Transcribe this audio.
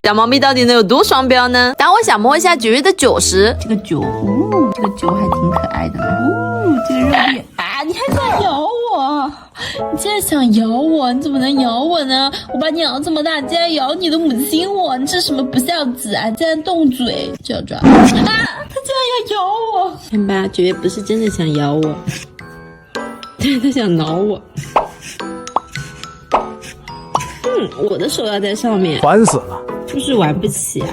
小猫咪到底能有多双标呢？当我想摸一下绝育的酒时，这个酒，这个酒还挺可爱的呢。这个肉片啊，你还想咬我？你竟然想咬我？你怎么能咬我呢？我把你养到这么大，竟然咬你的母亲我，你这什么不孝子啊？竟然动嘴，就要抓！啊，他竟然要咬我！看吧，绝育不是真的想咬我，他想挠我。我的手要在上面，烦死了。就是玩不起啊。